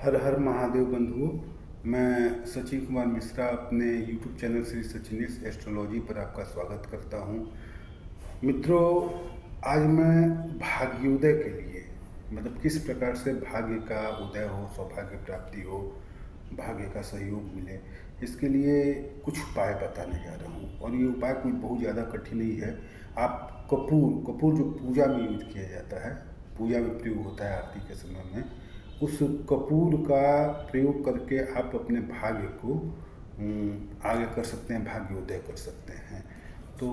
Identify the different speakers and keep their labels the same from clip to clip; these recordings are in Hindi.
Speaker 1: हर हर महादेव बंधुओं। मैं सचिन कुमार मिश्रा अपने YouTube channel Shri Sachinesh astrology पर आपका स्वागत करता हूं। मित्रों, आज मैं भाग्योदय के लिए मतलब किस प्रकार से भाग्य का उदय हो, सौभाग्य प्राप्ति हो, भाग्य का सहयोग मिले, इसके लिए कुछ उपाय बताने जा रहा हूं। और ये उपाय कोई बहुत ज़्यादा कठिन नहीं है। आप कपूर जो पूजा में यूज किया जाता है, पूजा में प्रयोग होता है आरती के समय में, उस कपूर का प्रयोग करके आप अपने भाग्य को आगे कर सकते हैं, भाग्योदय कर सकते हैं। तो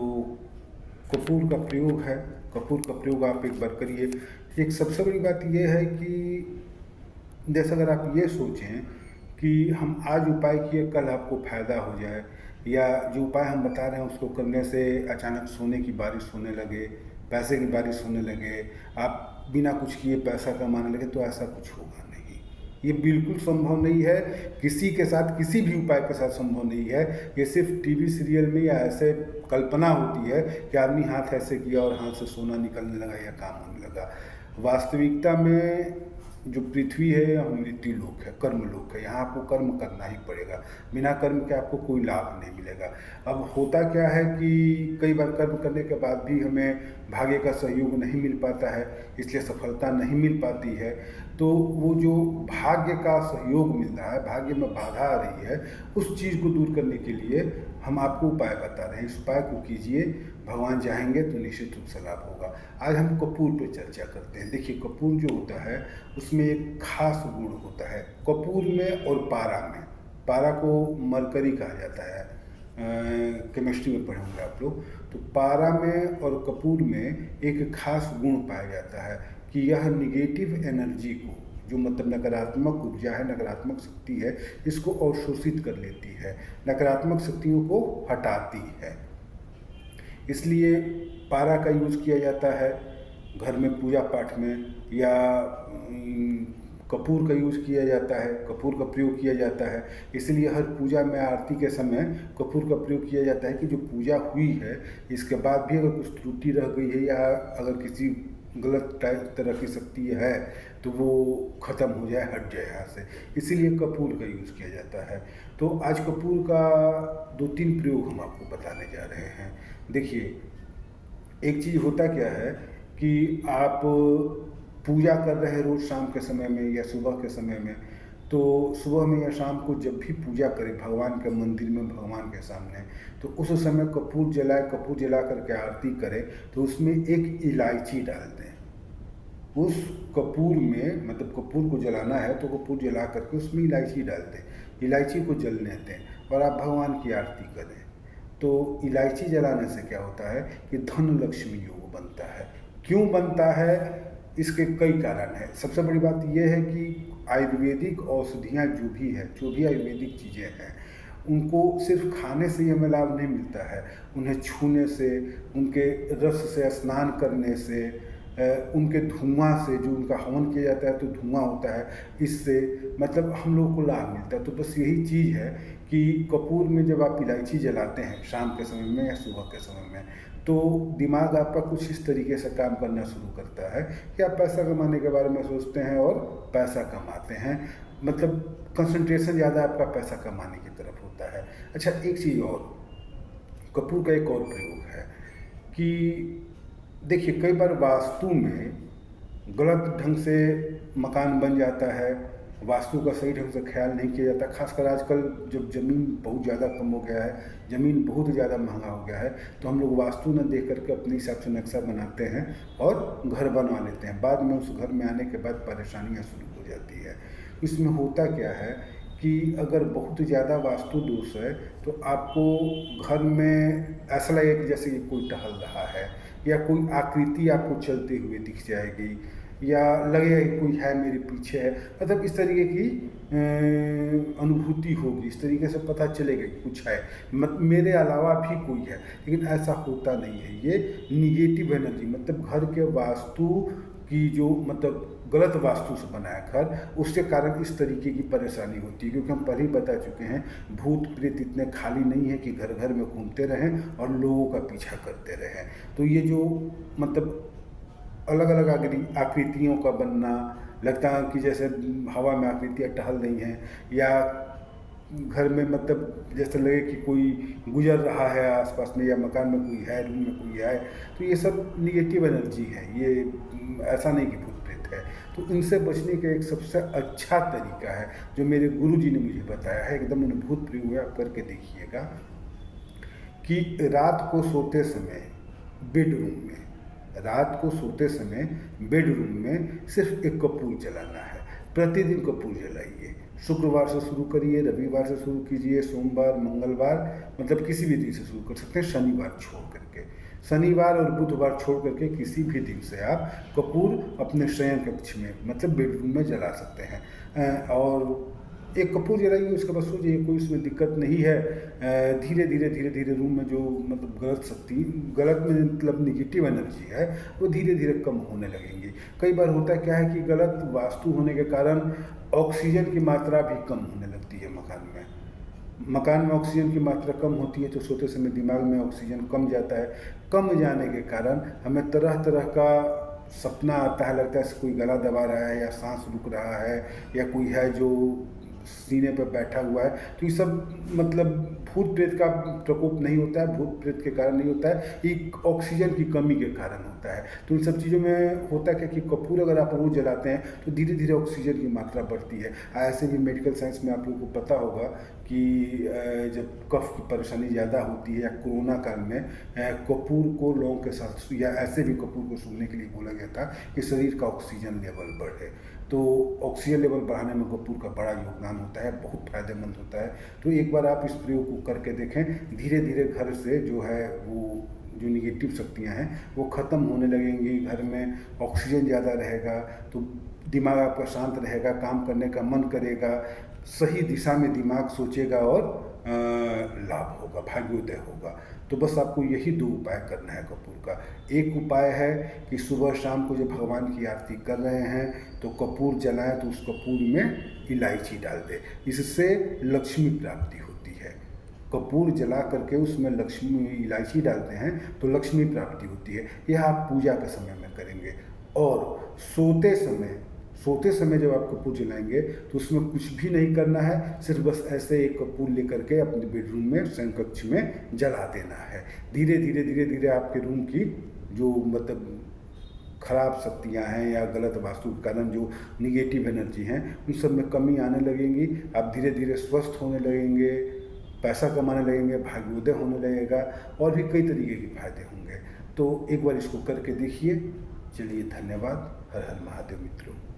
Speaker 1: कपूर का प्रयोग है, कपूर का प्रयोग आप एक बार करिए। एक सबसे बड़ी बात यह है कि जैसे अगर आप ये सोचें कि हम आज उपाय किए कल आपको फ़ायदा हो जाए, या जो उपाय हम बता रहे हैं उसको करने से अचानक सोने की बारिश होने लगे, पैसे की बारिश होने लगे, आप बिना कुछ किए पैसा कमाने लगे, तो ऐसा कुछ होगा नहीं। ये बिल्कुल संभव नहीं है। किसी के साथ, किसी भी उपाय के साथ संभव नहीं है। ये सिर्फ टीवी सीरियल में या ऐसे कल्पना होती है कि आदमी हाथ ऐसे किया और हाथ से सोना निकलने लगा या काम होने लगा। वास्तविकता में जो पृथ्वी है यह मृत्यु लोक है, कर्म लोक है। यहाँ आपको कर्म करना ही पड़ेगा, बिना कर्म के आपको कोई लाभ नहीं मिलेगा। अब होता क्या है कि कई बार कर्म करने के बाद भी हमें भाग्य का सहयोग नहीं मिल पाता है, इसलिए सफलता नहीं मिल पाती है। तो वो जो भाग्य का सहयोग मिल रहा है, भाग्य में बाधा आ रही है, उस चीज़ को दूर करने के लिए हम आपको उपाय बता रहे हैं। इस उपाय को कीजिए, भगवान चाहेंगे तो निश्चित रूप से लाभ होगा। आज हम कपूर पर चर्चा करते हैं। देखिए, कपूर जो होता है उसमें एक खास गुण होता है कपूर में और पारा में। पारा को मरकरी कहा जाता है, केमिस्ट्री में पढ़े होंगे आप लोग। तो पारा में और कपूर में एक खास गुण पाया जाता है कि यह निगेटिव एनर्जी को, जो मतलब नकारात्मक ऊर्जा है, नकारात्मक शक्ति है, इसको अवशोषित कर लेती है, नकारात्मक शक्तियों को हटाती है। इसलिए पारा का यूज़ किया जाता है घर में पूजा पाठ में, या कपूर का यूज़ किया जाता है, कपूर का प्रयोग किया जाता है। इसलिए हर पूजा में आरती के समय कपूर का प्रयोग किया जाता है कि जो पूजा हुई है इसके बाद भी अगर कुछ त्रुटि रह गई है, या अगर किसी गलत तरह की शक्ति है तो वो ख़त्म हो जाए, हट जाए यहाँ से। इसीलिए कपूर का यूज़ किया जाता है। तो आज कपूर का 2-3 प्रयोग हम आपको बताने जा रहे हैं। देखिए, एक चीज़ होता क्या है कि आप पूजा कर रहे हैं रोज़ शाम के समय में या सुबह के समय में, तो सुबह में या शाम को जब भी पूजा करें भगवान के मंदिर में, भगवान के सामने, तो उस समय कपूर जलाए, कपूर जला करके आरती करें, तो उसमें एक इलायची डाल दें। उस कपूर में, मतलब कपूर को जलाना है तो कपूर जला करके उसमें इलायची डाल दें, इलायची को जलने दें और आप भगवान की आरती करें। तो इलायची जलाने से क्या होता है कि धन लक्ष्मी योग बनता है। क्यों बनता है? इसके कई कारण हैं। सबसे बड़ी बात यह है कि आयुर्वेदिक औषधियाँ जो भी आयुर्वेदिक चीज़ें हैं, उनको सिर्फ खाने से ही हमें लाभ नहीं मिलता है। उन्हें छूने से, उनके रस से स्नान करने से, उनके धुआं से, जो उनका हवन किया जाता है तो धुआं होता है, इससे मतलब हम लोगों को लाभ मिलता है। तो बस यही चीज़ है कि कपूर में जब आप इलायची जलाते हैं शाम के समय में या सुबह के समय में, तो दिमाग आपका कुछ इस तरीके से काम करना शुरू करता है कि आप पैसा कमाने के बारे में सोचते हैं और पैसा कमाते हैं। मतलब कंसंट्रेशन ज़्यादा आपका पैसा कमाने की तरफ होता है। अच्छा, एक चीज़ और, कपूर का एक और प्रयोग है कि देखिए, कई बार वास्तु में गलत ढंग से मकान बन जाता है, वास्तु का सही ढंग से ख्याल नहीं किया जाता। खासकर आजकल जब ज़मीन बहुत ज़्यादा कम हो गया है, ज़मीन बहुत ज़्यादा महंगा हो गया है, तो हम लोग वास्तु न देख करके अपने हिसाब से नक्शा बनाते हैं और घर बनवा लेते हैं। बाद में उस घर में आने के बाद परेशानियाँ शुरू हो जाती है। इसमें होता क्या है कि अगर बहुत ज़्यादा वास्तु दोष है तो आपको घर में ऐसा लगेगा कि जैसे कि कोई टहल रहा है, या कोई आकृति आपको चलते हुए दिख जाएगी, या लगेगा कि कोई है मेरे पीछे है। मतलब इस तरीके की अनुभूति होगी, इस तरीके से पता चलेगा कि कुछ है, मेरे अलावा भी कोई है। लेकिन ऐसा होता नहीं है। ये निगेटिव एनर्जी, मतलब घर के वास्तु की जो मतलब गलत वास्तु से बना है घर, उसके कारण इस तरीके की परेशानी होती है। क्योंकि हम पहले ही बता चुके हैं, भूत प्रेत इतने खाली नहीं है कि घर घर में घूमते रहें और लोगों का पीछा करते रहें। तो ये जो मतलब अलग अलग आकृतियों का बनना, लगता है कि जैसे हवा में आकृतियाँ टहल रही हैं, या घर में मतलब जैसे लगे कि कोई गुजर रहा है आसपास में, या मकान में कोई है, रूम में कोई है। तो ये सब निगेटिव एनर्जी है, ये ऐसा नहीं कि भूत प्रेत है। तो इनसे बचने का एक सबसे अच्छा तरीका है जो मेरे गुरुजी ने मुझे बताया है, एकदम अनुभूत प्रिय हुआ, आप करके देखिएगा कि रात को सोते समय बेडरूम में, रात को सोते समय बेडरूम में सिर्फ एक कपूर जलाना है। प्रतिदिन कपूर जलाइए। शुक्रवार से शुरू करिए, रविवार से शुरू कीजिए, सोमवार, मंगलवार, मतलब किसी भी दिन से शुरू कर सकते हैं, शनिवार छोड़ करके। शनिवार और बुधवार छोड़ करके किसी भी दिन से आप कपूर अपने शयन कक्ष में, मतलब बेडरूम में जला सकते हैं। और एक कपूर जलाइए, उसके बाद सो जाइए, कोई उसमें दिक्कत नहीं है। धीरे धीरे धीरे धीरे रूम में जो मतलब गलत शक्ति, गलत में मतलब निगेटिव एनर्जी है, वो धीरे धीरे कम होने लगेंगी। कई बार होता क्या है कि गलत वास्तु होने के कारण ऑक्सीजन की मात्रा भी कम होने लगती है मकान में। मकान में ऑक्सीजन की मात्रा कम होती है तो सोते समय दिमाग में ऑक्सीजन कम जाता है। कम जाने के कारण हमें तरह तरह का सपना आता है, लगता है कोई गला दबा रहा है, या सांस रुक रहा है, या कोई है जो सीने पर बैठा हुआ है। तो ये सब मतलब भूत प्रेत का प्रकोप नहीं होता है, भूत प्रेत के कारण नहीं होता है, ये ऑक्सीजन की कमी के कारण होता है। तो इन सब चीज़ों में होता क्या कि कपूर अगर आप रोज जलाते हैं तो धीरे धीरे ऑक्सीजन की मात्रा बढ़ती है। ऐसे भी मेडिकल साइंस में आप लोगों को पता होगा कि जब कफ की परेशानी ज़्यादा होती है, या कोरोना काल में कपूर को लोगों के साथ, या ऐसे भी कपूर को सूंघने के लिए बोला गया था कि शरीर का ऑक्सीजन लेवल बढ़े। तो ऑक्सीजन लेवल बढ़ाने में कपूर का बड़ा योगदान होता है, बहुत फ़ायदेमंद होता है। तो एक बार आप इस प्रयोग को करके देखें, धीरे धीरे घर से जो है वो जो निगेटिव शक्तियाँ हैं वो ख़त्म होने लगेंगी। घर में ऑक्सीजन ज़्यादा रहेगा तो दिमाग आपका शांत रहेगा, काम करने का मन करेगा, सही दिशा में दिमाग सोचेगा, और लाभ होगा, भाग्योदय होगा। तो बस आपको यही 2 उपाय करना है कपूर का। एक उपाय है कि सुबह शाम को जब भगवान की आरती कर रहे हैं तो कपूर जलाएं, तो उस कपूर में इलायची डाल दें, इससे लक्ष्मी प्राप्ति होती है। कपूर जला करके उसमें लक्ष्मी, इलायची डालते हैं तो लक्ष्मी प्राप्ति होती है। यह आप पूजा के समय में करेंगे। और सोते समय जब आप कपूर जलाएंगे तो उसमें कुछ भी नहीं करना है, सिर्फ बस ऐसे एक कपूर लेकर के अपने बेडरूम में, शयन कक्ष में जला देना है। धीरे धीरे धीरे धीरे आपके रूम की जो मतलब खराब शक्तियाँ हैं या गलत वास्तु के कारण जो निगेटिव एनर्जी हैं, उन सब में कमी आने लगेंगी। आप धीरे धीरे स्वस्थ होने लगेंगे, पैसा कमाने लगेंगे, भाग्योदय होने लगेगा, और भी कई तरीके के फायदे होंगे। तो एक बार इसको करके देखिए। चलिए, धन्यवाद। हर हर महादेव मित्रों।